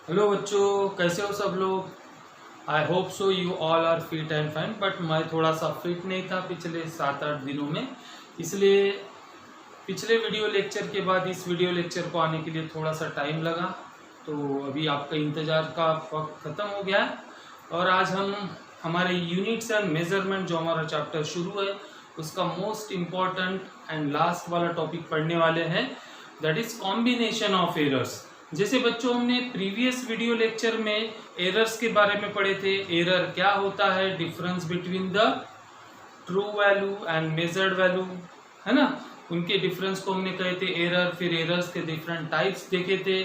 Hello बच्चों, कैसे हो सब लोग। I hope so you all are fit and fine. But मैं थोड़ा सा फिट नहीं था पिछले 7-8 दिनों में, इसलिए पिछले वीडियो लेक्चर के बाद इस वीडियो लेक्चर को आने के लिए थोड़ा सा टाइम लगा। तो अभी आपका इंतज़ार का वक्त ख़त्म हो गया है और आज हम हमारे यूनिट्स एंड मेजरमेंट जो हमारा चैप्टर शुरू है उसका मोस्ट इम्पॉर्टेंट एंड लास्ट वाला टॉपिक पढ़ने वाले हैं, that is combination of errors. जैसे बच्चों हमने प्रीवियस वीडियो लेक्चर में एरर्स के बारे में पढ़े थे। एरर क्या होता है, difference between the true value and measured value, है ना। उनके डिफरेंस को हमने कहे थे एरर। फिर एरर्स के डिफरेंट टाइप्स देखे थे।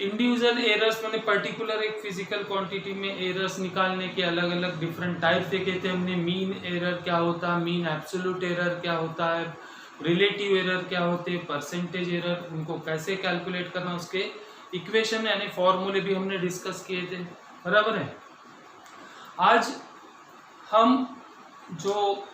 इंडिविजुअल एरर्स मैंने पर्टिकुलर एक फिजिकल क्वांटिटी में एरर्स निकालने के अलग अलग डिफरेंट टाइप देखे थे हमने। मीन एरर क्या होता है, मीन एब्सोल्यूट एरर क्या होता है, रिलेटिव एरर क्या होते हैं, परसेंटेज एरर, उनको कैसे कैलकुलेट करना, उसके इक्वेशन यानी फॉर्मूले भी हमने डिस्कस किए थे, बराबर है। आज हम जो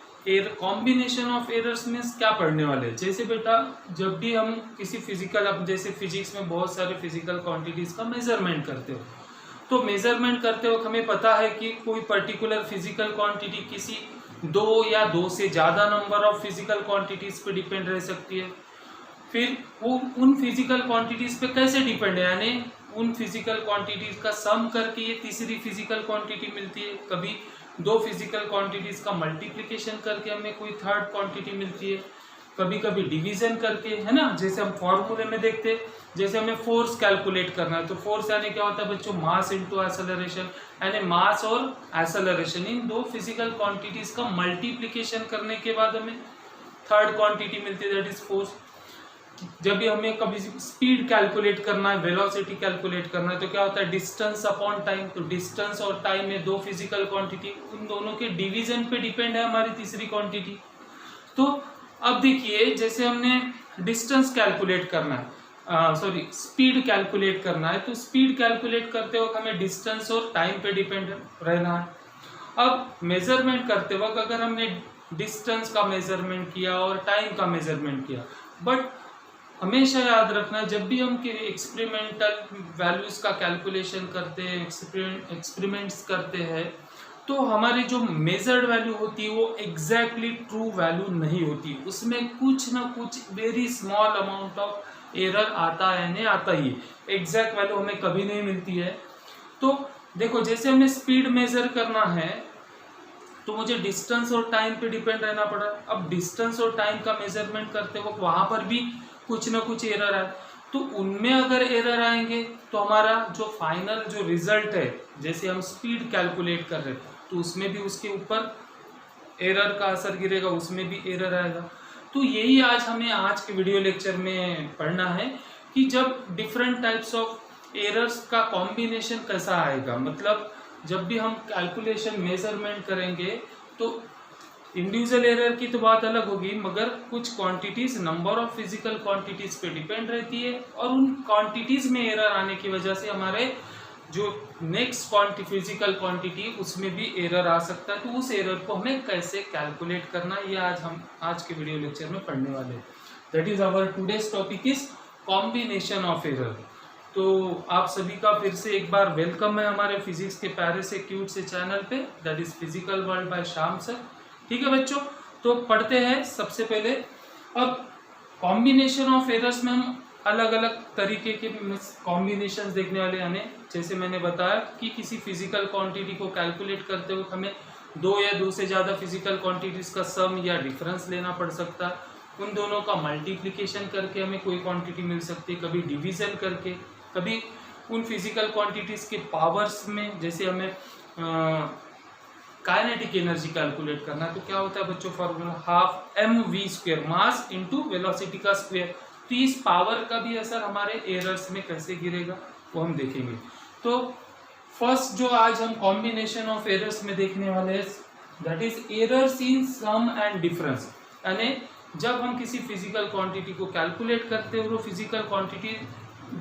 कॉम्बिनेशन ऑफ एरर्स में क्या पढ़ने वाले हैं। जैसे बेटा जब भी हम किसी फिजिकल, अब जैसे फिजिक्स में बहुत सारे फिजिकल क्वांटिटीज का मेजरमेंट करते हो, तो मेजरमेंट करते वक्त हमें पता है कि कोई पर्टिकुलर फिजिकल क्वांटिटी किसी दो या दो से ज़्यादा नंबर ऑफ फिजिकल क्वांटिटीज पे डिपेंड रह सकती है। फिर वो उन फिजिकल क्वांटिटीज पे कैसे डिपेंड है, यानी उन फिजिकल क्वांटिटीज का सम करके ये तीसरी फिजिकल क्वांटिटी मिलती है। कभी दो फिजिकल क्वांटिटीज का मल्टीप्लिकेशन करके हमें कोई थर्ड क्वांटिटी मिलती है। कभी कभी डिवीजन करके, है ना। जैसे हम फॉर्मूले में देखते हैं, जैसे हमें फोर्स कैलकुलेट करना है तो फोर्स यानी क्या होता है बच्चों, मास इनटू एक्सेलरेशन, यानी मास और एक्सेलरेशन इन दो फिजिकल क्वांटिटीज का मल्टीप्लिकेशन करने के बाद हमें थर्ड क्वांटिटी मिलती है, दैट इज फोर्स। जब भी हमें कभी स्पीड कैलकुलेट करना है, वेलोसिटी कैलकुलेट करना है, तो क्या होता है, डिस्टेंस अपॉन टाइम। तो डिस्टेंस और टाइम में दो फिजिकल क्वांटिटी, उन दोनों के डिवीजन पे डिपेंड है हमारी तीसरी क्वांटिटी। तो अब देखिए, जैसे हमने डिस्टेंस कैलकुलेट करना है, सॉरी स्पीड कैलकुलेट करना है, तो स्पीड कैलकुलेट करते वक्त हमें डिस्टेंस और टाइम पे डिपेंड रहना है। अब मेजरमेंट करते वक्त अगर हमने डिस्टेंस का मेजरमेंट किया और टाइम का मेजरमेंट किया, बट हमेशा याद रखना जब भी हम एक्सपेरिमेंटल वैल्यूज का कैलकुलेशन करते हैं, एक्सपेरिमेंट्स करते हैं, तो हमारी जो मेजर्ड वैल्यू होती है वो एग्जैक्टली ट्रू वैल्यू नहीं होती, उसमें कुछ ना कुछ very small amount of error आता है, नहीं आता ही, एग्जैक्ट वैल्यू हमें कभी नहीं मिलती है। तो देखो, जैसे हमें स्पीड मेजर करना है तो मुझे डिस्टेंस और टाइम पे डिपेंड रहना पड़ा। अब डिस्टेंस और टाइम का मेजरमेंट करते वक्त वहां पर भी कुछ ना कुछ एरर आए, तो उनमें अगर एरर आएंगे तो हमारा जो फाइनल जो रिजल्ट है, जैसे हम स्पीड कैलकुलेट कर रहे हैं तो उसमें भी उसके ऊपर एरर का असर गिरेगा, उसमें भी एरर आएगा। तो यही आज हमें आज के वीडियो लेक्चर में पढ़ना है कि जब डिफरेंट टाइप्स ऑफ एरर्स का कॉम्बिनेशन कैसा आएगा। मतलब जब भी हम कैलकुलेशन मेजरमेंट करेंगे तो इंडिविजुअल एरर की तो बात अलग होगी, मगर कुछ quantities number of physical quantities पे डिपेंड रहती है और उन क्वांटिटीज में एरर आने की वजह से हमारे जो नेक्स्ट फिजिकल क्वांटिटी उसमें भी एरर आ सकता है। तो उस एरर को हमें कैसे कैलकुलेट करना, ये आज हम आज के वीडियो लेक्चर में पढ़ने वाले हैं। That is our today's topic is combination of error. तो आप सभी का फिर से एक बार वेलकम है हमारे फिजिक्स के प्यारे से क्यूट से चैनल पे, that is physical world by Shyam sir. ठीक है बच्चों, तो पढ़ते हैं सबसे पहले। अब कॉम्बिनेशन ऑफ एरर्स में हम अलग अलग तरीके के कॉम्बिनेशन देखने वाले, यानी जैसे मैंने बताया कि किसी फिजिकल क्वांटिटी को कैलकुलेट करते हुए हमें दो या दो से ज़्यादा फिजिकल क्वांटिटीज का सम या डिफरेंस लेना पड़ सकता है। उन दोनों का मल्टीप्लिकेशन करके हमें कोई क्वांटिटी मिल सकती है, कभी डिवीजन करके, कभी उन फिजिकल क्वांटिटीज के पावर्स में, जैसे हमें काइनेटिक एनर्जी कैलकुलेट करना है तो क्या होता है बच्चों, formula half mv², mass into velocity का स्क्वायर। तो इस पावर का भी असर हमारे एरर्स में कैसे गिरेगा वो हम देखेंगे। तो फर्स्ट जो आज हम कॉम्बिनेशन ऑफ एरर्स में देखने वाले हैं, that is errors in sum and difference. यानी जब हम किसी फिजिकल क्वांटिटी को कैलकुलेट करते हैं और वो फिजिकल क्वांटिटी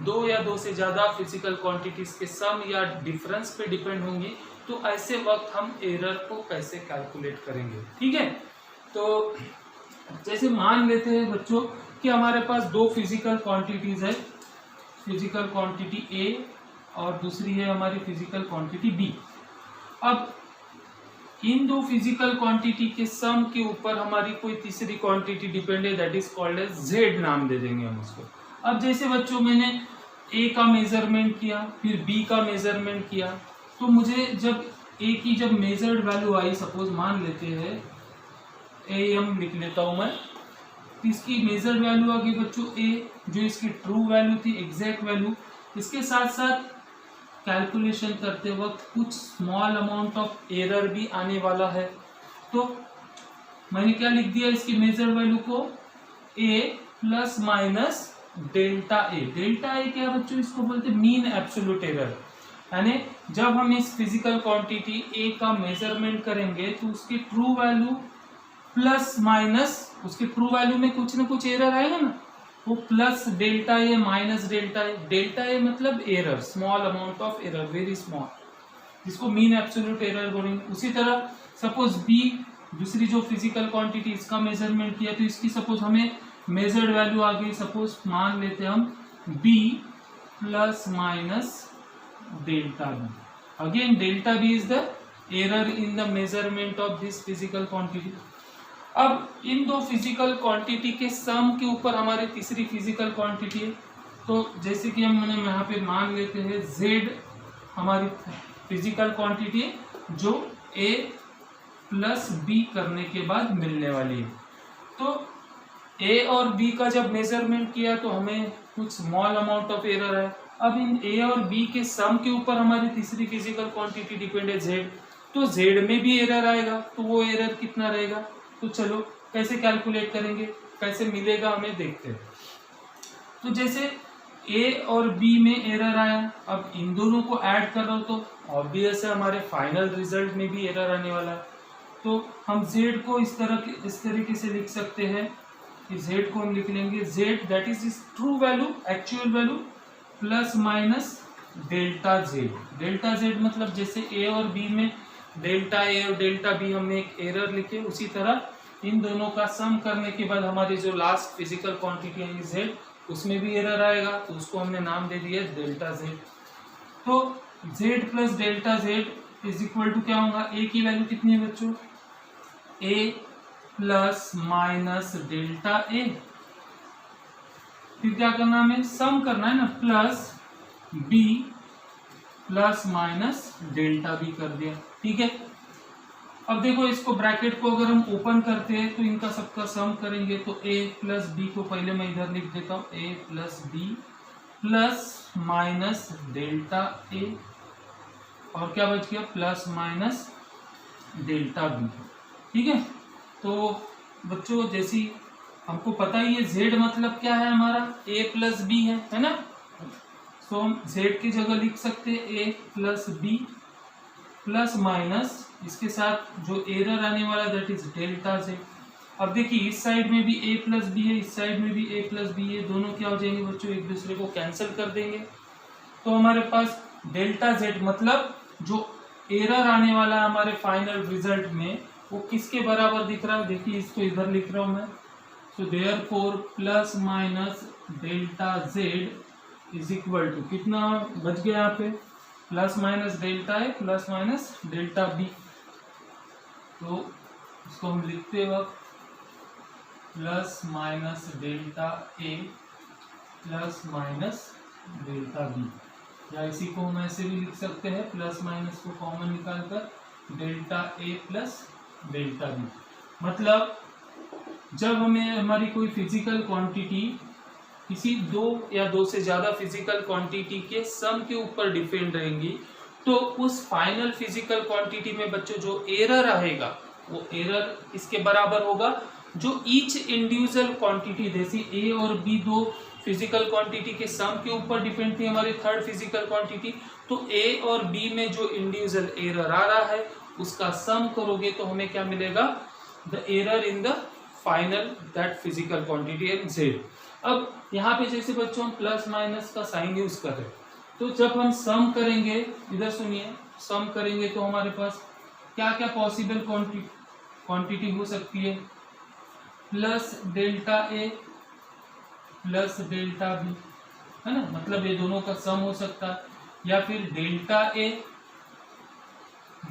दो या दो से ज़्यादा फिजिकल क्वांटिटीज के सम या डिफरेंस पे डिपेंड होंगी, तो ऐसे वक्त हम एरर को कैसे कैलकुलेट करेंगे। ठीक है, तो जैसे मान लेते हैं बच्चों कि हमारे पास दो फिजिकल क्वांटिटीज है, फिजिकल क्वांटिटी ए और दूसरी है हमारी फिजिकल क्वांटिटी बी। अब इन दो फिजिकल क्वांटिटी के सम के ऊपर हमारी कोई तीसरी क्वांटिटी डिपेंड है, that is called as Z नाम दे देंगे हम उसको। अब जैसे बच्चों मैंने ए का मेजरमेंट किया, फिर बी का मेजरमेंट किया, तो मुझे जब ए की जब मेजर्ड वैल्यू आई, सपोज मान लेते हैं ए एम लिख लेता हूं मैं, तो इसकी मेजर्ड वैल्यू आ गई बच्चों ए, जो इसकी ट्रू वैल्यू थी, एग्जैक्ट वैल्यू। इसके साथ साथ कैलकुलेशन करते वक्त कुछ स्मॉल अमाउंट ऑफ एरर भी आने वाला है, तो मैंने क्या लिख दिया इसकी मेजर वैल्यू को, ए plus minus delta A. Delta A क्या बच्चों, इसको बोलते हैं मीन एब्सोल्यूट एरर। यानी जब हम इस फिजिकल क्वांटिटी ए का मेजरमेंट करेंगे तो उसकी ट्रू वैल्यू प्लस माइनस, उसकी ट्रू वैल्यू में कुछ ना कुछ एरर आएगा ना, वो plus delta A minus delta A. Delta A मतलब error, small amount of error, very small, जिसको मीन एब्सोल्यूट एरर बोलेंगे। उसी तरह सपोज बी, दूसरी जो फिजिकल क्वांटिटी, इसका मेजरमेंट किया तो इसकी सपोज हमें मेजर्ड वैल्यू आ गई, सपोज मान लेते हैं हम B plus minus delta B. Again delta B is the error in the measurement of this physical quantity. अब इन दो फिजिकल क्वांटिटी के सम के ऊपर हमारी तीसरी फिजिकल क्वांटिटी है, तो जैसे कि हम यहाँ पे मान लेते हैं z हमारी फिजिकल क्वांटिटी है, जो a प्लस b करने के बाद मिलने वाली है। तो a और b का जब मेजरमेंट किया तो हमें कुछ स्मॉल अमाउंट ऑफ एरर है। अब इन a और b के सम के ऊपर हमारी तीसरी फिजिकल क्वांटिटी डिपेंड है z, तो z में भी एरर आएगा, तो वो एरर कितना रहेगा, तो चलो कैसे कैलकुलेट करेंगे, कैसे मिलेगा हमें देखते हैं। तो जैसे ए और बी में एरर आया, अब इन दोनों को ऐड कर रहा हूं तो ऑब्वियस है हमारे फाइनल रिजल्ट में भी एरर आने वाला है। तो हम z को इस तरीके से लिख सकते हैं कि z को हम लिख लेंगे z that is true value, actual value plus minus delta z। Delta z मतलब जैसे ए और बी में डेल्टा ए और डेल्टा बी हमने एक एरर लिखे, उसी तरह इन दोनों का सम करने के बाद हमारी जो लास्ट फिजिकल क्वांटिटी है z, उसमें भी एरर आएगा, तो उसको हमने नाम दे दिया डेल्टा z। तो z plus delta z is equal to क्या होगा, a की वैल्यू कितनी है बच्चों, a plus minus delta a। फिर क्या करना, हमें सम करना है ना, plus b plus minus delta b कर दिया, ठीक है। अब देखो इसको ब्रैकेट को अगर हम ओपन करते हैं तो इनका सबका सम करेंगे, तो a प्लस बी को पहले मैं इधर लिख देता हूँ, a plus B plus minus delta a, और क्या बच गया प्लस माइनस डेल्टा b, ठीक है। तो बच्चों जैसी हमको पता ही है z मतलब क्या है हमारा, a प्लस बी है ना, तो हम z की जगह लिख सकते हैं a plus B plus minus इसके साथ जो एरर आने वाला दैट इज डेल्टा z। अब देखिए इस साइड में भी a प्लस बी है, इस साइड में भी a प्लस बी है, दोनों क्या हो जाएंगे बच्चों, एक दूसरे को कैंसिल कर देंगे। तो हमारे पास डेल्टा z मतलब जो एरर आने वाला है हमारे फाइनल रिजल्ट में, वो किसके बराबर दिख रहा है, देखिए इसको इधर लिख रहा हूं मैं, so therefore plus minus delta z is equal to कितना बच गया यहाँ पे, plus minus delta A plus minus delta B. तो इसको हम लिखते वक्त plus minus delta A plus minus delta B, या इसी को हम ऐसे भी लिख सकते हैं, प्लस माइनस को कॉमन निकालकर delta A plus delta B. मतलब जब हमें हमारी कोई फिजिकल क्वांटिटी किसी दो या दो से ज्यादा फिजिकल क्वांटिटी के सम के ऊपर डिपेंड रहेंगी, तो उस फाइनल फिजिकल क्वांटिटी में बच्चों जो एरर आएगा वो एरर इसके बराबर होगा जो ईच इंडिविजुअल क्वांटिटी, जैसे ए और बी दो फिजिकल क्वांटिटी के सम के ऊपर डिपेंड थी हमारी थर्ड फिजिकल क्वांटिटी, तो ए और बी में जो इंडिविजुअल एरर आ रहा है उसका सम करोगे तो हमें क्या मिलेगा, the error in the final that physical quantity and Z. अब यहाँ पे जैसे बच्चों हम प्लस माइनस का साइन यूज कर रहे हैं, तो जब हम सम करेंगे, इधर सुनिए, सम करेंगे तो हमारे पास क्या क्या पॉसिबल क्वांटिटी हो सकती है, plus delta A plus delta B, है ना, मतलब ये दोनों का सम हो सकता है, या फिर delta A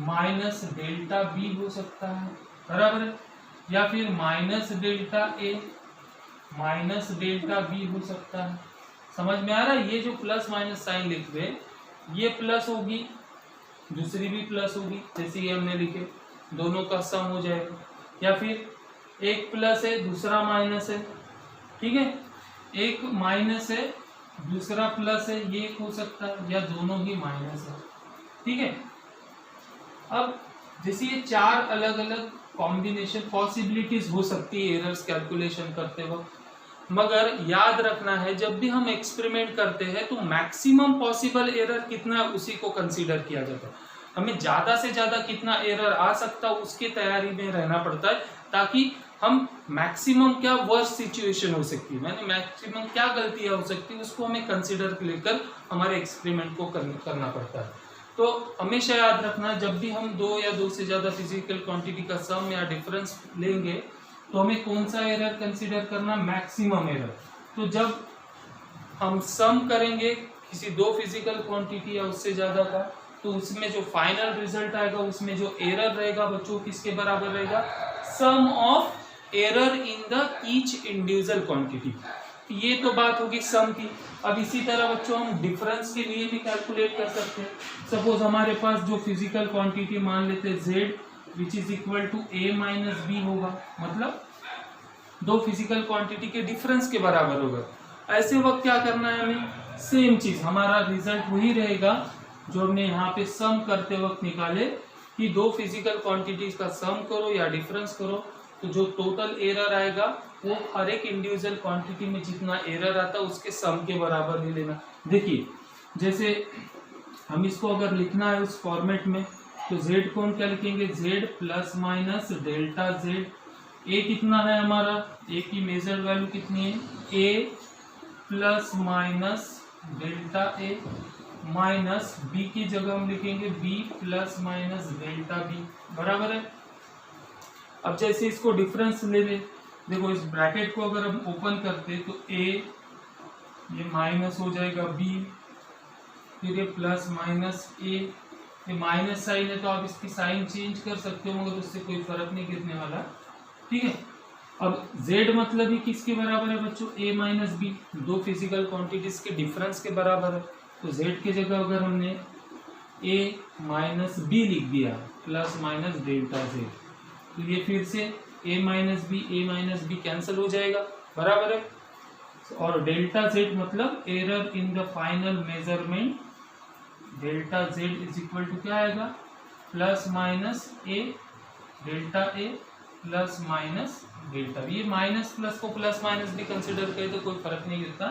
minus delta B हो सकता है, बराबर है, या फिर माइनस डेल्टा ए माइनस डेल्टा बी हो सकता है। समझ में आ रहा है? ये जो प्लस माइनस साइन लिख रहे ये प्लस होगी, दूसरी भी प्लस होगी, जैसे ये हमने लिखे, दोनों का सम हो जाएगा, या फिर एक प्लस है दूसरा माइनस है, ठीक है, एक माइनस है दूसरा प्लस है, ये एक हो सकता है, या दोनों ही माइनस है, ठीक है। अब जैसे ये चार अलग अलग कॉम्बिनेशन पॉसिबिलिटीज हो सकती है एरर्स कैलकुलेशन करते वक्त, मगर याद रखना है जब भी हम एक्सपेरिमेंट करते हैं तो मैक्सिमम पॉसिबल एरर कितना है उसी को कंसीडर किया जाता है। हमें ज़्यादा से ज़्यादा कितना एरर आ सकता है उसकी तैयारी में रहना पड़ता है, ताकि हम मैक्सिमम क्या वर्स्ट सिचुएशन हो सकती है, मैंने मैक्सिमम क्या गलतियाँ हो सकती है उसको हमें कंसीडर लेकर हमारे एक्सपेरिमेंट को करना पड़ता है। तो हमेशा याद रखना जब भी हम दो या दो से ज़्यादा फिजिकल क्वांटिटी का सम या डिफरेंस लेंगे तो हमें कौन सा एरर कंसीडर करना, मैक्सिमम एरर। तो जब हम सम करेंगे किसी दो फिजिकल क्वांटिटी या उससे ज़्यादा का, तो उसमें जो फाइनल रिजल्ट आएगा उसमें जो एरर रहेगा बच्चों किसके बराबर रहेगा, sum of error in the each individual quantity. ये तो बात होगी सम की। अब इसी तरह बच्चों हम डिफरेंस के लिए भी कैलकुलेट कर सकते हैं। सपोज हमारे पास जो फिजिकल क्वांटिटी मान लेते हैं z which is equal to a minus B होगा, मतलब दो फिजिकल क्वांटिटी के डिफरेंस के बराबर होगा। ऐसे वक्त क्या करना है हमें, सेम चीज, हमारा रिजल्ट वही रहेगा जो हमने यहाँ पे सम करते वक्त निकाले कि दो फिजिकल क्वांटिटीज का सम करो या डिफरेंस करो तो जो टोटल एरर आएगा वो हर एक इंडिविजुअल क्वांटिटी में जितना एरर आता है उसके सम के बराबर ही लेना। देखिए जैसे हम इसको अगर लिखना है उस फॉर्मेट में तो z को हम क्या लिखेंगे, z plus minus delta z। a कितना है हमारा, a की मेजर्ड वैल्यू कितनी है, a plus minus delta a minus b की जगह हम लिखेंगे b plus minus delta b, बराबर है। अब जैसे इसको डिफरेंस ले ले, देखो इस ब्रैकेट को अगर हम ओपन करते तो a ये माइनस हो जाएगा b, फिर ये प्लस माइनस a, ये माइनस साइन है तो आप इसकी साइन चेंज कर सकते हो मगर उससे कोई फर्क नहीं गिरने वाला, ठीक है। अब z मतलब ही किसके बराबर है बच्चों, a माइनस बी, दो फिजिकल क्वांटिटीज के डिफरेंस के बराबर है। तो z की जगह अगर हमने a माइनस बी लिख दिया प्लस माइनस डेल्टा z, तो ये फिर से a माइनस बी कैंसिल हो जाएगा, बराबर है। और डेल्टा z मतलब error in the final measurement, delta z is equal to क्या आएगा, plus minus a delta a plus minus delta B. ये माइनस प्लस को प्लस माइनस भी कंसिडर करें तो कोई फर्क नहीं गिरता।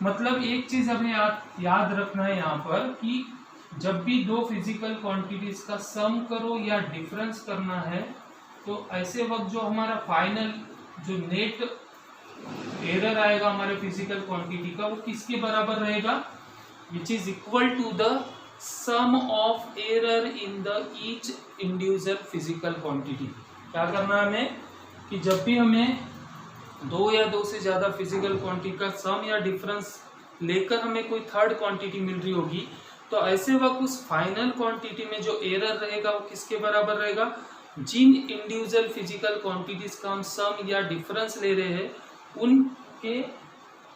मतलब एक चीज हमें याद रखना है यहाँ पर कि जब भी दो फिजिकल क्वांटिटीज का सम करो या डिफरेंस करना है तो ऐसे वक्त जो हमारा फाइनल जो नेट एरर आएगा हमारे फिजिकल क्वांटिटी का वो किसके बराबर रहेगा, which is equal to the sum of error in the each individual physical quantity. क्या करना है हमें कि जब भी हमें दो या दो से ज्यादा फिजिकल क्वांटिटी का सम या डिफरेंस लेकर हमें कोई थर्ड क्वांटिटी मिल रही होगी तो ऐसे वक्त उस फाइनल क्वांटिटी में जो एरर रहेगा वो किसके बराबर रहेगा, जिन इंडिविजुअल फिजिकल क्वांटिटीज का हम सम या डिफरेंस ले रहे हैं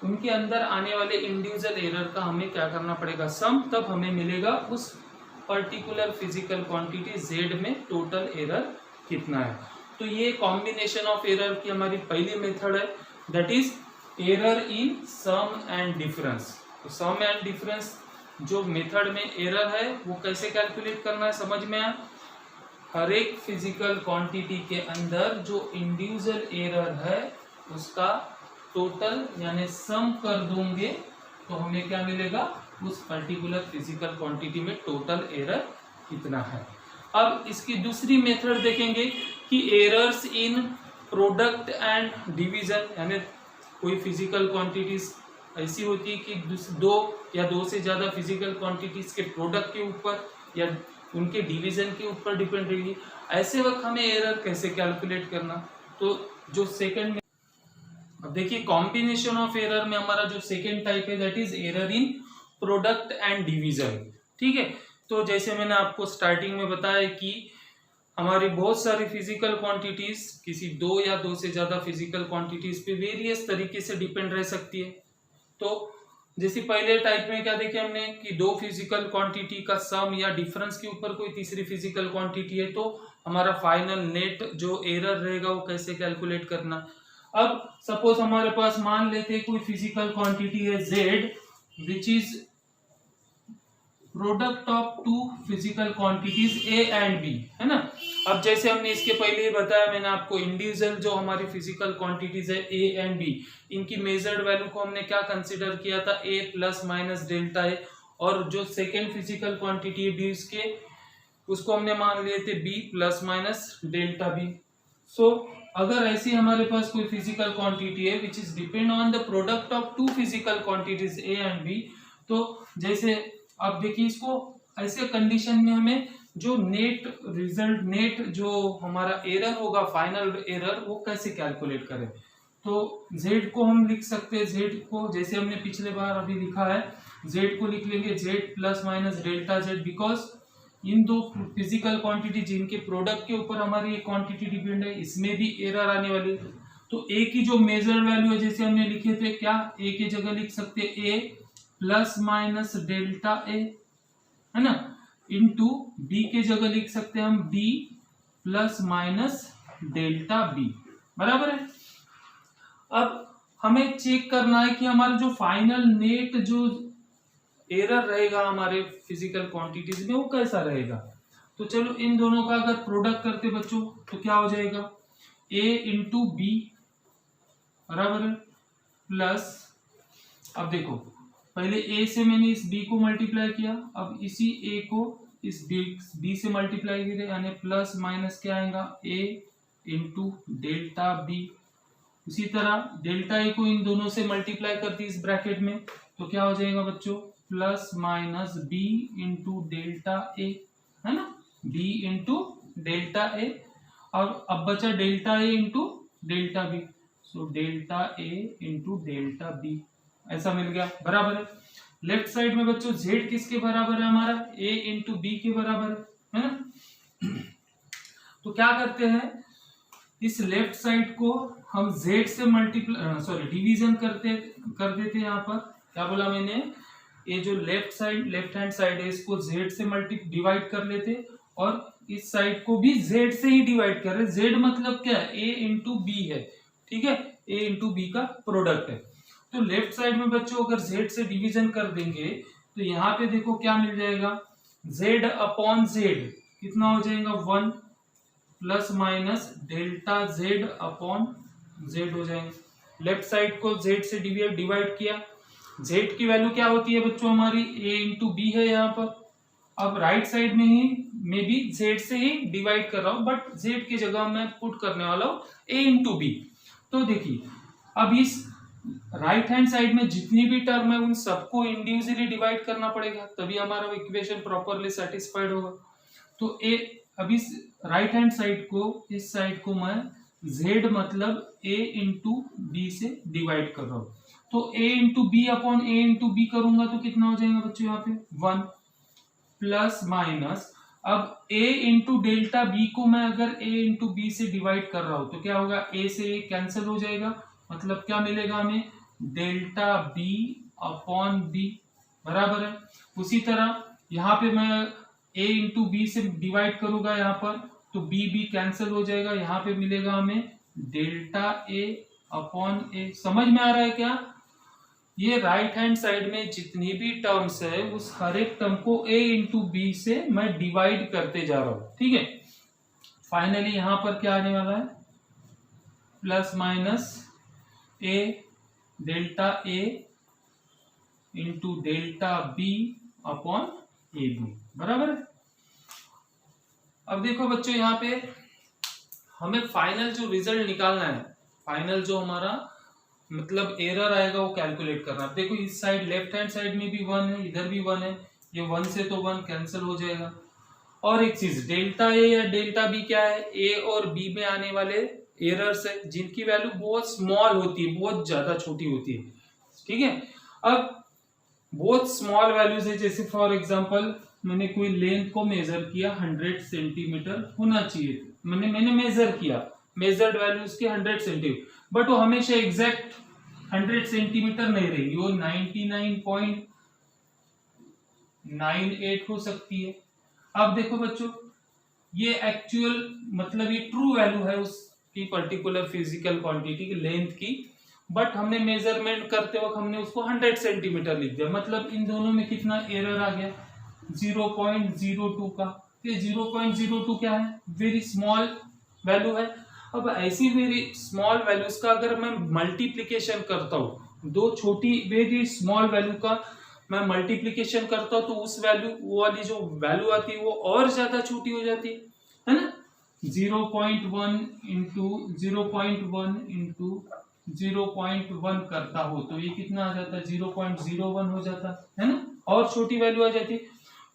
उनके अंदर आने वाले इंडिविजुअल एरर का हमें क्या करना पड़ेगा, सम, तब हमें मिलेगा उस पर्टिकुलर फिजिकल क्वांटिटी z में टोटल एरर कितना है। तो ये कॉम्बिनेशन ऑफ एरर की हमारी पहली मेथड है, that is error in sum and difference. तो सम एंड डिफरेंस जो मेथड में एरर है वो कैसे कैलकुलेट करना है समझ में आया। हर एक फिजिकल क्वांटिटी के अंदर जो इंडिविजुअल एरर है उसका टोटल यानी सम कर दूंगे तो हमें क्या मिलेगा, उस पर्टिकुलर फिजिकल क्वांटिटी में टोटल एरर कितना है। अब इसकी दूसरी मेथड देखेंगे कि errors in product and division, यानी कोई फिजिकल क्वांटिटीज ऐसी होती है कि दो या दो से ज़्यादा फिजिकल क्वांटिटीज के प्रोडक्ट के ऊपर या उनके डिवीजन के ऊपर डिपेंड रहेगी। ऐसे वक्त हमें एरर कैसे कैलकुलेट करना, तो जो सेकंड में अब देखिए कॉम्बिनेशन ऑफ एरर में हमारा जो सेकंड टाइप है that is error in product and division. ठीक है, तो जैसे मैंने आपको स्टार्टिंग में बताया कि हमारी बहुत सारी फिजिकल क्वांटिटीज किसी दो या दो से ज्यादा फिजिकल क्वांटिटीज पे वेरियस तरीके से डिपेंड रह सकती है। तो जैसे पहले टाइप में क्या देखे हमने कि दो फिजिकल क्वांटिटी का सम या डिफरेंस के ऊपर कोई तीसरी फिजिकल क्वांटिटी है, तो हमारा फाइनल नेट जो एरर रहेगा वो कैसे कैलकुलेट करना। अब सपोज हमारे पास मान लेते हैं कोई फिजिकल क्वांटिटी है z which is product of two physical quantities a and b, है ना। अब जैसे हमने इसके पहले ही बताया मैंने आपको, इंडिविजुअल जो हमारी फिजिकल क्वांटिटीज है a एंड b, इनकी मेजर्ड वैल्यू को हमने क्या कंसीडर किया था, a plus minus delta a, और जो सेकेंड फिजिकल क्वांटिटी है b उसके, उसको हमने मान लिए थे b plus minus delta b। So अगर ऐसी हमारे पास कोई फिजिकल क्वांटिटी है which is depend on the product of two physical quantities a and b, तो जैसे आप देखिए इसको ऐसे कंडीशन में हमें जो नेट रिजल्ट, नेट जो हमारा एरर होगा, फाइनल एरर, वो कैसे कैलकुलेट करें। तो z को हम लिख सकते हैं, z को जैसे हमने पिछले बार अभी लिखा है, z को लिख लेंगे z plus minus delta z, because in दो फिजिकल क्वांटिटी जिनके प्रोडक्ट के ऊपर हमारी ये क्वांटिटी डिपेंड है, इसमें भी एरर आने वाली है। तो a की जो मेजर वैल्यू है जैसे हमने लिखे थे, क्या a की जगह लिख सकते हैं a plus minus delta a, है ना, इनटू b के जगह लिख सकते हैं हम b plus minus delta b, बराबर है। अब हमें चेक करना है कि हमारा जो फाइनल नेट जो एरर रहेगा हमारे फिजिकल क्वांटिटीज में वो कैसा रहेगा। तो चलो इन दोनों का अगर प्रोडक्ट करते बच्चों तो क्या हो जाएगा, a इंटू बी बराबर है प्लस, अब देखो पहले a से मैंने इस b को मल्टीप्लाई किया, अब इसी a को इस b से मल्टीप्लाई किया, यानी प्लस माइनस क्या आएगा, a इंटू डेल्टा b। उसी तरह डेल्टा a को इन दोनों से मल्टीप्लाई करती इस ब्रैकेट में, तो क्या हो जाएगा बच्चों, plus minus b into delta a, है ना, b इंटू डेल्टा a, और अब बचा delta a into delta b, so delta a into delta b, ऐसा मिल गया, बराबर है। लेफ्ट साइड में बच्चों z किसके बराबर है, हमारा a इंटू बी के बराबर है ना। तो क्या करते हैं, इस लेफ्ट साइड को हम z से मल्टीप्लाई डिवीजन कर देते हैं। यहाँ पर क्या बोला मैंने, ये जो लेफ्ट हैंड साइड है इसको z से डिवाइड कर लेते, और इस साइड को भी z से ही डिवाइड कर रहे। z मतलब क्या है, a इंटू बी है, ठीक है, a इंटू बी का प्रोडक्ट है। तो लेफ्ट साइड में बच्चों अगर z से डिवीजन कर देंगे तो यहाँ पे देखो क्या मिल जाएगा, z अपॉन z कितना हो जाएगा, 1 plus minus delta z upon z हो जाएंगे। लेफ्ट साइड को z से डिवाइड किया, z की वैल्यू क्या होती है बच्चों हमारी, a इंटू बी है यहाँ पर। अब राइट साइड में ही मैं भी z से ही डिवाइड कर रहा हूँ, बट z की जगह मैं पुट करने वाला हूँ a इंटू बी। तो देखिए अब इस राइट हैंड साइड में जितनी भी टर्म है उन सबको इंडिविजुअली डिवाइड करना पड़ेगा, तभी हमारा इक्वेशन प्रॉपरली सेटिस्फाइड होगा। तो अब इस राइट हैंड साइड को, इस साइड को मैं z मतलब a इंटू बी से डिवाइड कर रहा हूँ। तो a into B upon a into B करूंगा तो कितना हो जाएगा बच्चों, यहाँ पे 1 प्लस माइनस, अब a इंटू डेल्टा बी को मैं अगर a इंटू बी से डिवाइड कर रहा हूं तो क्या होगा, a से a कैंसिल हो जाएगा, मतलब क्या मिलेगा हमें, डेल्टा b अपॉन b, बराबर है। उसी तरह यहाँ पे मैं a इंटू बी से डिवाइड करूंगा यहाँ पर, तो b b कैंसिल हो जाएगा, यहाँ पे मिलेगा हमें डेल्टा a अपॉन a। समझ में आ रहा है क्या, ये राइट हैंड साइड में जितनी भी टर्म्स है उस हर एक टर्म को a इंटू बी से मैं डिवाइड करते जा रहा हूं, ठीक है। फाइनली यहां पर क्या आने वाला है, plus minus a delta a into delta b upon A B, बराबर है। अब देखो बच्चों यहाँ पे हमें फाइनल जो रिजल्ट निकालना है, फाइनल जो हमारा मतलब एरर आएगा वो कैलकुलेट करना। देखो इस साइड लेफ्ट हैंड साइड में भी 1 है, इधर भी 1 है, ये 1 से तो 1 कैंसिल हो जाएगा। और एक चीज डेल्टा ए या डेल्टा बी क्या है, ए और बी में आने वाले एरर्स है जिनकी वैल्यू बहुत स्मॉल होती है, बहुत ज्यादा छोटी होती है, ठीक है। अब बहुत स्मॉल वैल्यूज है, जैसे फॉर एग्जांपल मैंने कोई लेंथ को मेजर किया 100 सेंटीमीटर होना चाहिए, मैंने मेजर किया, मेजर्ड वैल्यू उसकी 100 सेंटीमीटर, बट वो हमेशा एग्जैक्ट 100 सेंटीमीटर नहीं रहेगी, वो 99.98 हो सकती है। अब देखो बच्चों, ये एक्चुअल मतलब ये ट्रू वैल्यू है उसकी पर्टिकुलर फिजिकल क्वांटिटी की लेंथ की, बट हमने मेजरमेंट करते वक्त हमने उसको 100 सेंटीमीटर लिख दिया, मतलब इन दोनों में कितना एरर आ गया 0.02 का। ये 0.02 क्या है, वेरी स्मॉल वैल्यू है। अब ऐसी वेरी स्मॉल वैल्यूज का अगर मैं मल्टीप्लीकेशन करता हूँ, दो छोटी वेरी स्मॉल वैल्यू का मैं मल्टीप्लीकेशन करता हूँ, तो उस वैल्यू वो वाली जो वैल्यू आती है वो और ज्यादा छोटी हो जाती है ना। 0.1 इंटू 0.1 इंटू 0.1 करता हो तो ये कितना आ जाता है 0.01 हो जाता है ना, और छोटी वैल्यू आ जाती है।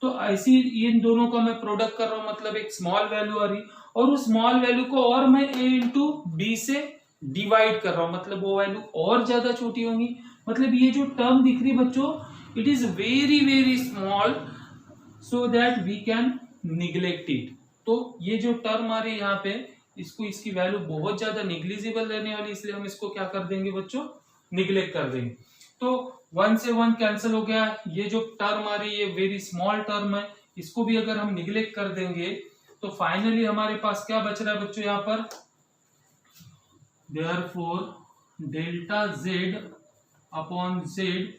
तो ऐसी इन दोनों का मैं प्रोडक्ट कर रहा हूं, मतलब एक स्मॉल वैल्यू आ रही, और उस स्मॉल वैल्यू को और मैं a इंटू बी से डिवाइड कर रहा हूं, मतलब वो वैल्यू और ज्यादा छोटी होंगी। मतलब ये जो टर्म दिख रही बच्चों, it is very very small so that we can neglect it. तो ये जो टर्म आ रही है यहाँ पे, इसको इसकी वैल्यू बहुत ज्यादा निग्लिजिबल रहने वाली, इसलिए हम इसको क्या कर देंगे बच्चों, निग्लेक्ट कर देंगे। तो 1 से 1 कैंसिल हो गया, ये जो टर्म आ रही है वेरी स्मॉल टर्म है, इसको भी अगर हम निग्लेक्ट कर देंगे तो फाइनली हमारे पास क्या बच रहा है बच्चों यहाँ पर, therefore delta Z upon Z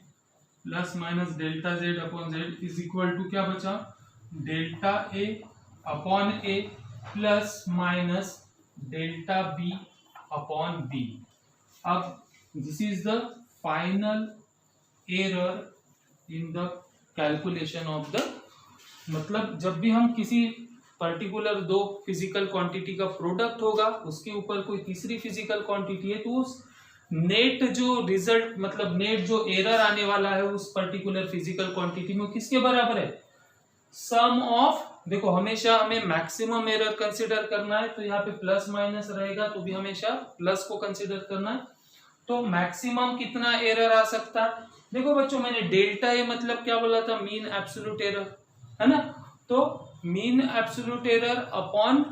plus minus delta Z upon Z is equal to क्या बचा, delta A upon A plus minus delta B upon B. अब this is the final error in the calculation of the, मतलब जब भी हम किसी particular दो physical quantity का प्रोडक्ट होगा, उसके ऊपर कोई तीसरी फिजिकल क्वांटिटी है, तो उस नेट जो रिजल्ट मतलब नेट जो एरर आने वाला है उस पर्टिकुलर फिजिकल क्वांटिटी में किसके बराबर है, सम ऑफ, देखो हमेशा हमें मैक्सिमम एरर कंसीडर करना है, तो यहाँ पे प्लस माइनस रहेगा तो भी हमेशा प्लस को कंसीडर करना है। तो मैक्सिमम कितना एरर आ सकता है, देखो बच्चों मैंने डेल्टा ए मतलब क्या बोला था, मीन एब्सोल्यूट एरर है ना, तो mean absolute error upon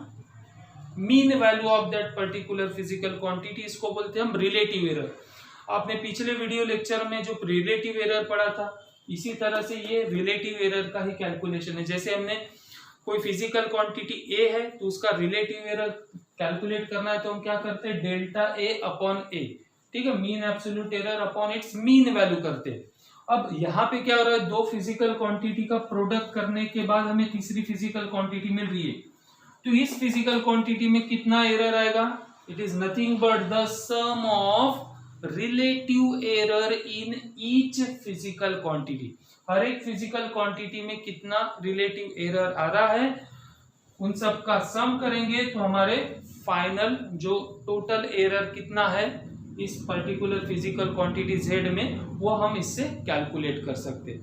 mean value of that particular physical quantity, इसको बोलते हैं हम रिलेटिव एरर। आपने पिछले वीडियो लेक्चर में जो रिलेटिव एरर पढ़ा था, इसी तरह से ये रिलेटिव एरर का ही कैलकुलेशन है। जैसे हमने कोई फिजिकल क्वांटिटी ए है तो उसका रिलेटिव एरर कैलकुलेट करना है, तो हम क्या करते हैं, डेल्टा ए अपॉन ए, ठीक है, mean absolute error upon its mean value करते हैं। अब यहाँ पे क्या हो रहा है, दो फिजिकल क्वांटिटी का प्रोडक्ट करने के बाद हमें तीसरी फिजिकल क्वांटिटी मिल रही है, तो इस फिजिकल क्वांटिटी में कितना एरर आएगा, it is nothing but the sum of relative error in each physical quantity. हर एक फिजिकल क्वांटिटी में कितना रिलेटिव एरर आ रहा है, उन सब का सम करेंगे तो हमारे फाइनल जो टोटल एरर कितना है इस पर्टिकुलर फिजिकल क्वांटिटी जेड में, वो हम इससे कैलकुलेट कर सकते हैं।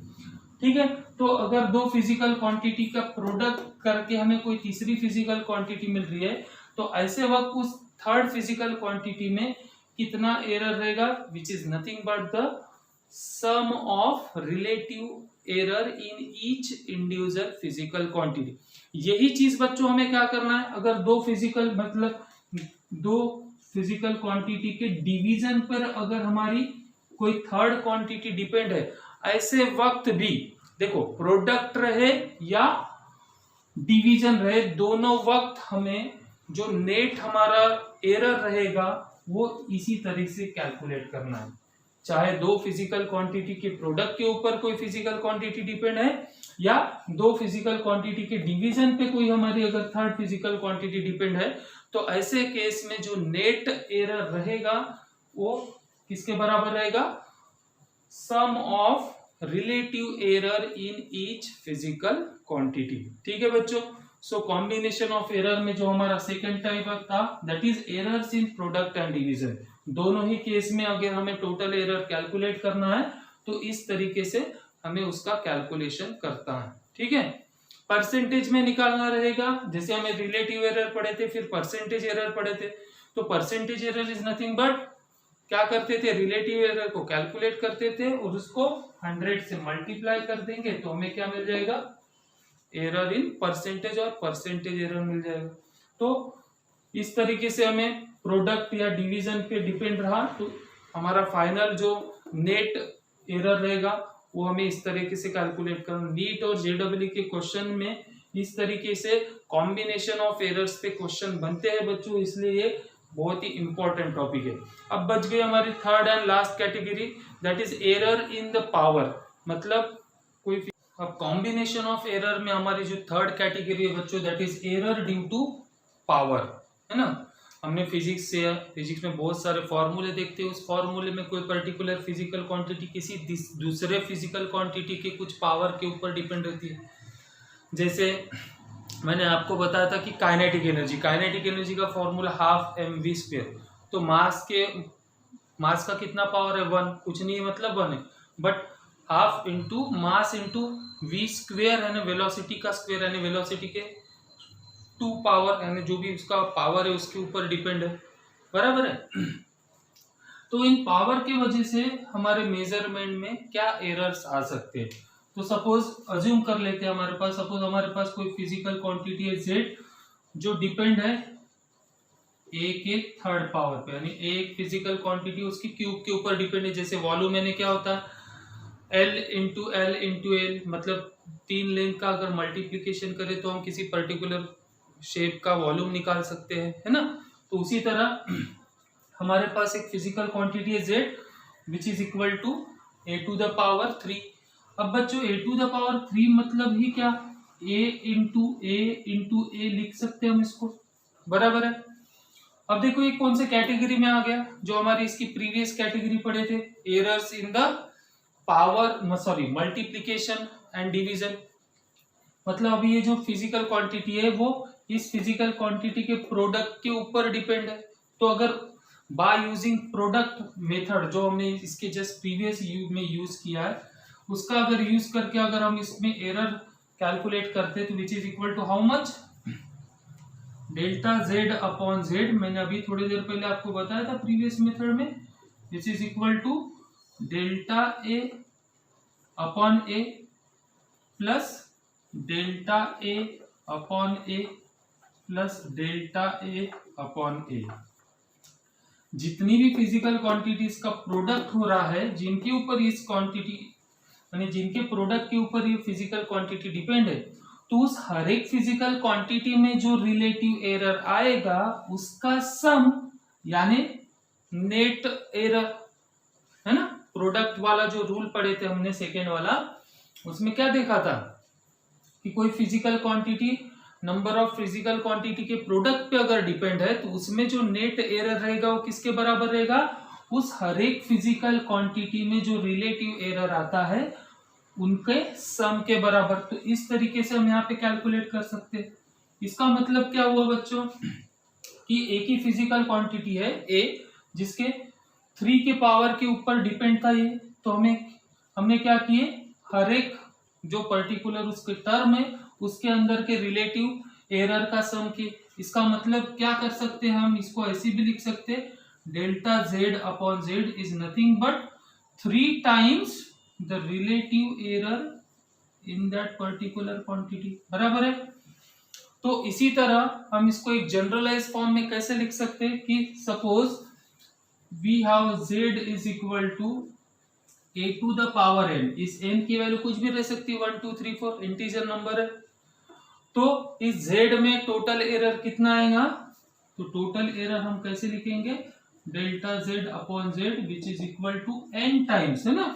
ठीक है, तो अगर दो फिजिकल क्वांटिटी का प्रोडक्ट करके हमें कोई तीसरी फिजिकल क्वांटिटी मिल रही है, तो ऐसे वक्त उस थर्ड फिजिकल क्वांटिटी में कितना एरर रहेगा, which is nothing but the sum of relative error in each individual physical quantity. यही चीज बच्चों हमें क्या करना है, अगर दो फिजिकल मतलब दो फिजिकल क्वांटिटी के डिवीजन पर अगर हमारी कोई थर्ड क्वांटिटी डिपेंड है, ऐसे वक्त भी देखो प्रोडक्ट रहे या डिवीजन रहे, दोनों वक्त हमें जो नेट हमारा एरर रहेगा वो इसी तरह से कैलकुलेट करना है। चाहे दो फिजिकल क्वांटिटी के प्रोडक्ट के ऊपर कोई फिजिकल क्वांटिटी डिपेंड है या दो फिजिकल क्वांटिटी के डिवीजन पे कोई हमारी अगर थर्ड फिजिकल क्वांटिटी डिपेंड है, तो ऐसे केस में जो नेट एरर रहेगा वो किसके बराबर रहेगा, sum of relative error in each physical quantity. ठीक है बच्चों, सो कॉम्बिनेशन ऑफ एरर में जो हमारा सेकेंड टाइप था that is errors in product and division. दोनों ही केस में अगर हमें टोटल एरर कैलकुलेट करना है तो इस तरीके से हमें उसका कैलकुलेशन करता है। ठीक है, परसेंटेज में निकालना रहेगा, जैसे हमें रिलेटिव एरर पढ़े थे फिर परसेंटेज एरर पढ़े थे, तो percentage error is nothing but क्या करते थे, रिलेटिव एरर को कैलकुलेट करते थे और उसको 100 से मल्टीप्लाई कर देंगे तो हमें क्या मिल जाएगा, एरर इन परसेंटेज, और परसेंटेज एरर मिल जाएगा। तो इस तरीके से हमें प्रोडक्ट या डिवीजन पे डिपेंड रहा तो हमारा फाइनल जो नेट एरर रहेगा वो हमें इस तरीके से कैलकुलेट करना। नीट और जेडब्ल्यू के क्वेश्चन में इस तरीके से कॉम्बिनेशन ऑफ एरर्स पे क्वेश्चन बनते हैं बच्चों, इसलिए ये बहुत ही इंपॉर्टेंट टॉपिक है। अब बच गई हमारी third and last category, that is error in the power. मतलब कोई, अब कॉम्बिनेशन ऑफ एरर में हमारी जो थर्ड कैटेगरी है बच्चों, that is error due to power, है ना। हमने फिजिक्स में बहुत सारे फॉर्मूले देखते हैं, उस फॉर्मूले में कोई पर्टिकुलर फिजिकल क्वांटिटी किसी दूसरे फिजिकल क्वांटिटी के कुछ पावर के ऊपर डिपेंड रहती है। जैसे मैंने आपको बताया था कि काइनेटिक एनर्जी का फॉर्मूला हाफ mv²। तो मास का कितना पावर है, 1, कुछ नहीं मतलब 1 है, but half into mass into v² यानी वेलोसिटी का स्क्वायर, यानी वेलोसिटी के 2 पावर, यानी जो भी उसका पावर है उसके ऊपर डिपेंड है, बराबर है। तो इन पावर की वजह से हमारे मेजरमेंट में क्या एरर्स आ सकते हैं। तो सपोज अज्यूम कर लेते हैं हमारे पास कोई फिजिकल क्वांटिटी है z जो डिपेंड है a के थर्ड पावर पे, यानी एक फिजिकल क्वांटिटी उसकी क्यूब के ऊपर डिपेंड है। जैसे वॉल्यूम यानी क्या होता है, L इंटू एल, मतलब 3 लेंथ का अगर मल्टीप्लीकेशन करें तो हम किसी पर्टिकुलर शेप का वॉल्यूम निकाल सकते हैं, है ना। तो उसी तरह हमारे पास एक फिजिकल क्वांटिटी है z which is equal to a⁻3। अब बच्चों a⁻3 मतलब ही क्या, a इंटू ए लिख सकते हैं हम इसको, बराबर है। अब देखो ये कौन से कैटेगरी में आ गया, जो हमारी इसकी प्रीवियस कैटेगरी पढ़े थे, errors in the power multiplication and division. मतलब अभी ये जो फिजिकल क्वांटिटी है वो इस फिजिकल क्वांटिटी के प्रोडक्ट के ऊपर डिपेंड है। तो अगर बाय यूजिंग प्रोडक्ट मेथड जो हमने इसके जस्ट प्रीवियस में यूज किया है, उसका अगर यूज करके अगर हम इसमें एरर कैलकुलेट करते तो which is equal to how much, delta z upon z। मैंने अभी थोड़ी देर पहले आपको बताया था प्रीवियस मेथड में, which is equal to delta a upon a plus delta a upon a plus delta a upon a। जितनी भी फिजिकल क्वांटिटीज का प्रोडक्ट हो रहा है, जिनके ऊपर इस क्वांटिटी यानी जिनके प्रोडक्ट के ऊपर ये फिजिकल क्वांटिटी डिपेंड है, तो उस हर एक फिजिकल क्वांटिटी में जो रिलेटिव एरर आएगा उसका सम यानी नेट एरर, है ना। प्रोडक्ट वाला जो रूल पढ़े थे हमने सेकेंड वाला, उसमें क्या देखा था कि कोई physical quantity number of physical quantity के प्रोडक्ट पे अगर डिपेंड है तो उसमें जो नेट एरर रहेगा वो किसके बराबर रहेगा, उस हर एक फिजिकल क्वांटिटी में जो रिलेटिव एरर आता है उनके सम के बराबर। तो इस तरीके से हम यहाँ पे कैलकुलेट कर सकते हैं। इसका मतलब क्या हुआ बच्चों कि एक ही फिजिकल क्वांटिटी है a जिसके 3 के पावर के ऊपर डिपेंड था ये, तो हमने क्या किए, हर एक जो पर्टिकुलर उसके टर्म है उसके अंदर के रिलेटिव एरर का सम किए। इसका मतलब क्या कर सकते हैं, हम इसको ऐसे भी लिख सकते हैं, delta z upon z is nothing but 3 times the relative error in that particular quantity, बराबर है। तो इसी तरह हम इसको एक जनरलाइज फॉर्म में कैसे लिख सकते हैं कि suppose we have z is equal to a⁻n। इस n की वैल्यू कुछ भी रह सकती है, 1 2 3 4 इंटीजर नंबर है। तो इस z में टोटल एरर कितना आएगा, तो टोटल एरर हम कैसे लिखेंगे, delta z upon z which is equal to n times, है ना।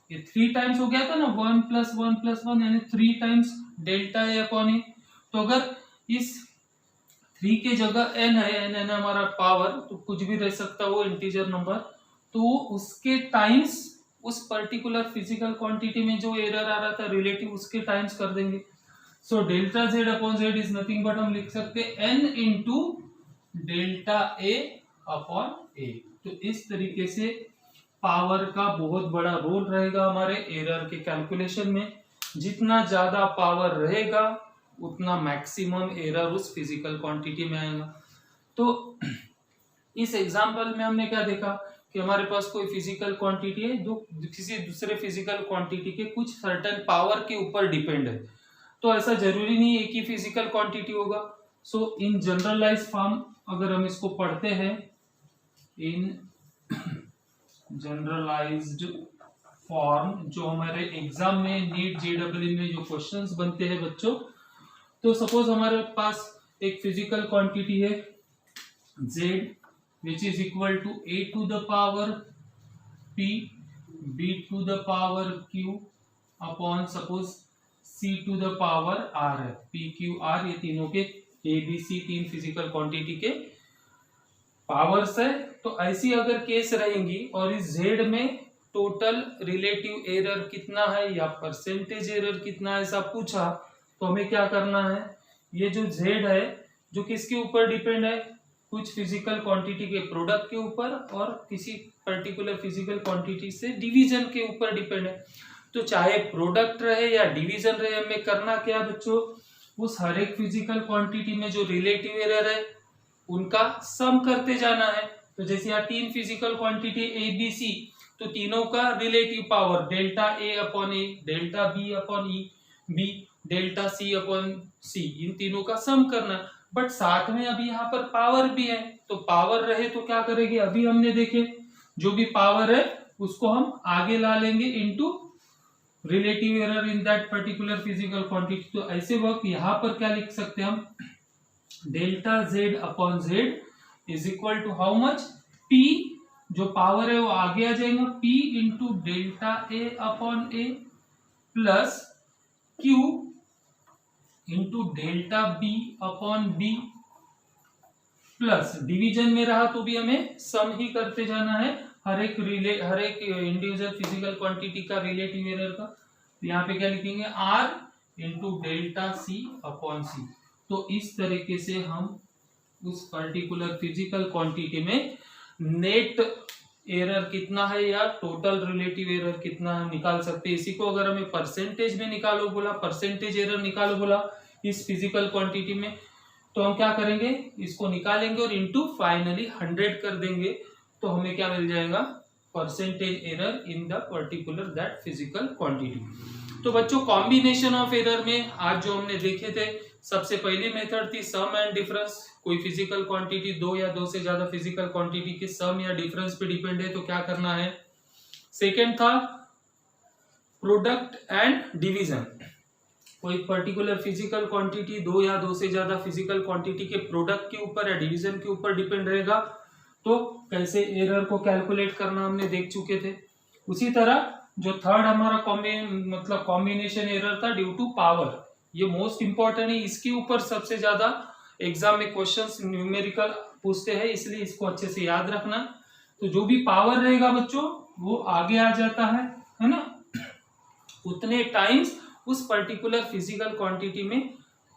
ये 3 टाइम्स हो गया था ना, 1 + 1 + 1 यानी 3 times delta a upon a। तो अगर इस 3 के जगह n है, n है हमारा पावर, तो कुछ भी रह सकता है वो इंटीजर नंबर, तो उसके टाइम्स उस पर्टिकुलर फिजिकल क्वांटिटी में जो एरर आ रहा था रिलेटिव उसके टाइम्स कर देंगे। So delta z upon z is nothing but हम लिख सकते हैं n into delta a upon a। तो इस तरीके से पावर का बहुत बड़ा रोल रहेगा हमारे एरर के कैलकुलेशन में। जितना ज्यादा पावर रहेगा उतना मैक्सिमम एरर उस फिजिकल क्वांटिटी में आएगा। तो इस एग्जांपल में हमने क्या देखा कि हमारे पास कोई फिजिकल क्वांटिटी है जो किसी दूसरे फिजिकल क्वांटिटी के कुछ सर्टेन पावर के ऊपर डिपेंड है। तो ऐसा जरूरी नहीं एक ही फिजिकल क्वांटिटी होगा। सो इन जनरलाइज फॉर्म अगर हम इसको पढ़ते हैं, इन जनरलाइज्ड फॉर्म, जो हमारे एग्जाम में नीट जेईई में जो क्वेश्चंस बनते हैं बच्चों, तो सपोज हमारे पास एक फिजिकल क्वांटिटी है z which is equal to a to the power p, b to the power q upon suppose c to the power r है। p q r ये तीनों के a b c तीन physical quantity के powers है। तो ऐसी अगर केस रहेंगी और इस z में टोटल रिलेटिव एरर कितना है या परसेंटेज एरर कितना है ऐसा पूछा, तो हमें क्या करना है, ये जो z है जो किसके ऊपर डिपेंड है, कुछ फिजिकल क्वांटिटी के प्रोडक्ट के ऊपर और किसी पर्टिकुलर फिजिकल क्वांटिटी से डिवीजन के ऊपर डिपेंड है। तो चाहे प्रोडक्ट रहे या डिवीजन रहे, हमें करना क्या बच्चों, उस हर एक फिजिकल क्वांटिटी में जो रिलेटिव एरर है उनका सम करते जाना है। तो जैसे यहाँ तीन physical quantity A B C, तो तीनों का relative power delta A upon A, delta B upon E B, delta C upon C, इन तीनों का सम करना। बट साथ में अभी यहाँ पर पावर भी है, तो पावर रहे तो क्या करेंगे, अभी हमने देखे जो भी पावर है उसको हम आगे ला लेंगे into relative error in that particular physical quantity. तो ऐसे वक्त यहाँ पर क्या लिख सकते हैं हम, delta Z upon Z is equal to how much, P जो पावर है वो आगे आ जाएगा, P into delta A upon A plus Q into delta B upon B plus division में रहा तो भी हमें सम ही करते जाना है हर एक इंडिविजुअल फिजिकल क्वांटिटी का रिलेटिव एरर का। तो यहाँ पे क्या लिखेंगे, R into delta C upon C. तो इस तरीके से हम उस पर्टिकुलर फिजिकल क्वांटिटी में नेट एरर कितना है या टोटल रिलेटिव एरर कितना है निकाल सकते हैं। इसी को अगर हमें परसेंटेज में निकालो बोला, परसेंटेज एरर निकालो बोला इस फिजिकल क्वांटिटी में, तो हम क्या करेंगे, इसको निकालेंगे और इनटू फाइनली 100 कर देंगे, तो हमें क्या मिल जाएगा, percentage error in the particular that physical quantity. तो बच्चों कॉम्बिनेशन ऑफ एरर में आज जो हमने देखे थे, सबसे पहली मेथड थी सम एंड डिफरेंस। कोई फिजिकल क्वांटिटी दो या दो से ज्यादा फिजिकल क्वांटिटी के सम या डिफरेंस पे डिपेंड है तो क्या करना है। सेकेंड था प्रोडक्ट एंड डिवीजन। कोई पर्टिकुलर फिजिकल क्वांटिटी दो या दो से ज्यादा फिजिकल क्वांटिटी के प्रोडक्ट के ऊपर या डिवीजन के ऊपर डिपेंड रहेगा, तो कैसे एरर को कैलकुलेट करना हमने देख चुके थे। उसी तरह जो थर्ड हमारा कॉम्बिनेशन एरर था ड्यू टू पावर, ये मोस्ट इंपॉर्टेंट है, इसके ऊपर सबसे ज्यादा एग्जाम में क्वेश्चंस न्यूमेरिकल पूछते हैं, इसलिए इसको अच्छे से याद रखना। तो जो भी पावर रहेगा बच्चों वो आगे आ जाता है ना, उतने टाइम्स उस पर्टिकुलर फिजिकल क्वांटिटी में,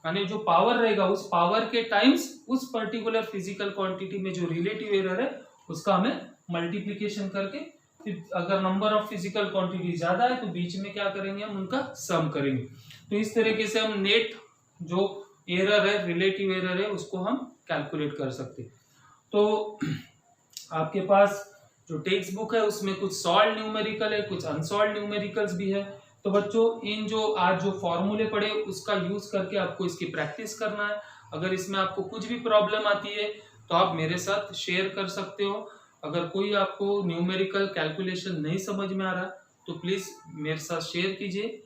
यानी जो पावर रहेगा उस पावर के टाइम्स उस पर्टिकुलर फिजिकल क्वांटिटी में जो रिलेटिव एरर है उसका हमें मल्टीप्लिकेशन करके, फिर अगर नंबर ऑफ फिजिकल क्वांटिटी ज्यादा है तो बीच में क्या करेंगे, हम उनका सम करेंगे। तो इस तरीके से हम नेट जो एरर है, रिलेटिव एरर है, उसको हम कैलकुलेट कर सकते। तो आपके पास जो टेक्स्ट बुक है उसमें कुछ सॉल्व न्यूमेरिकल है, कुछ अनसॉल्व न्यूमेरिकल्स भी है। तो बच्चों इन जो आज जो फॉर्मूले पढ़े उसका यूज करके आपको इसकी प्रैक्टिस करना है। अगर इसमें आपको कुछ भी प्रॉब्लम आती है तो आप मेरे साथ शेयर कर सकते हो। अगर कोई आपको न्यूमेरिकल कैलकुलेशन नहीं समझ में आ रहा तो प्लीज मेरे साथ शेयर कीजिए,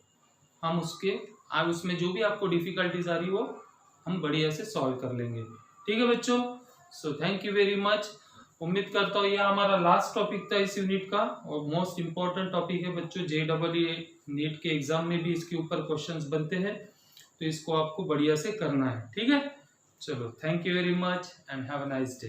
हम उसमें जो भी आपको डिफिकल्टीज आ रही हो हम बढ़िया से सॉल्व कर लेंगे। ठीक है बच्चों, so thank you very much. उम्मीद करता हूँ यह हमारा लास्ट टॉपिक था इस यूनिट का और मोस्ट इम्पोर्टेंट टॉपिक है बच्चों। जेईई नीट के एग्जाम में भी इसके ऊपर क्वेश्चंस बनते हैं, तो इसको आपको बढ़िया से करना है। ठीक है, चलो thank you very much and have a nice day.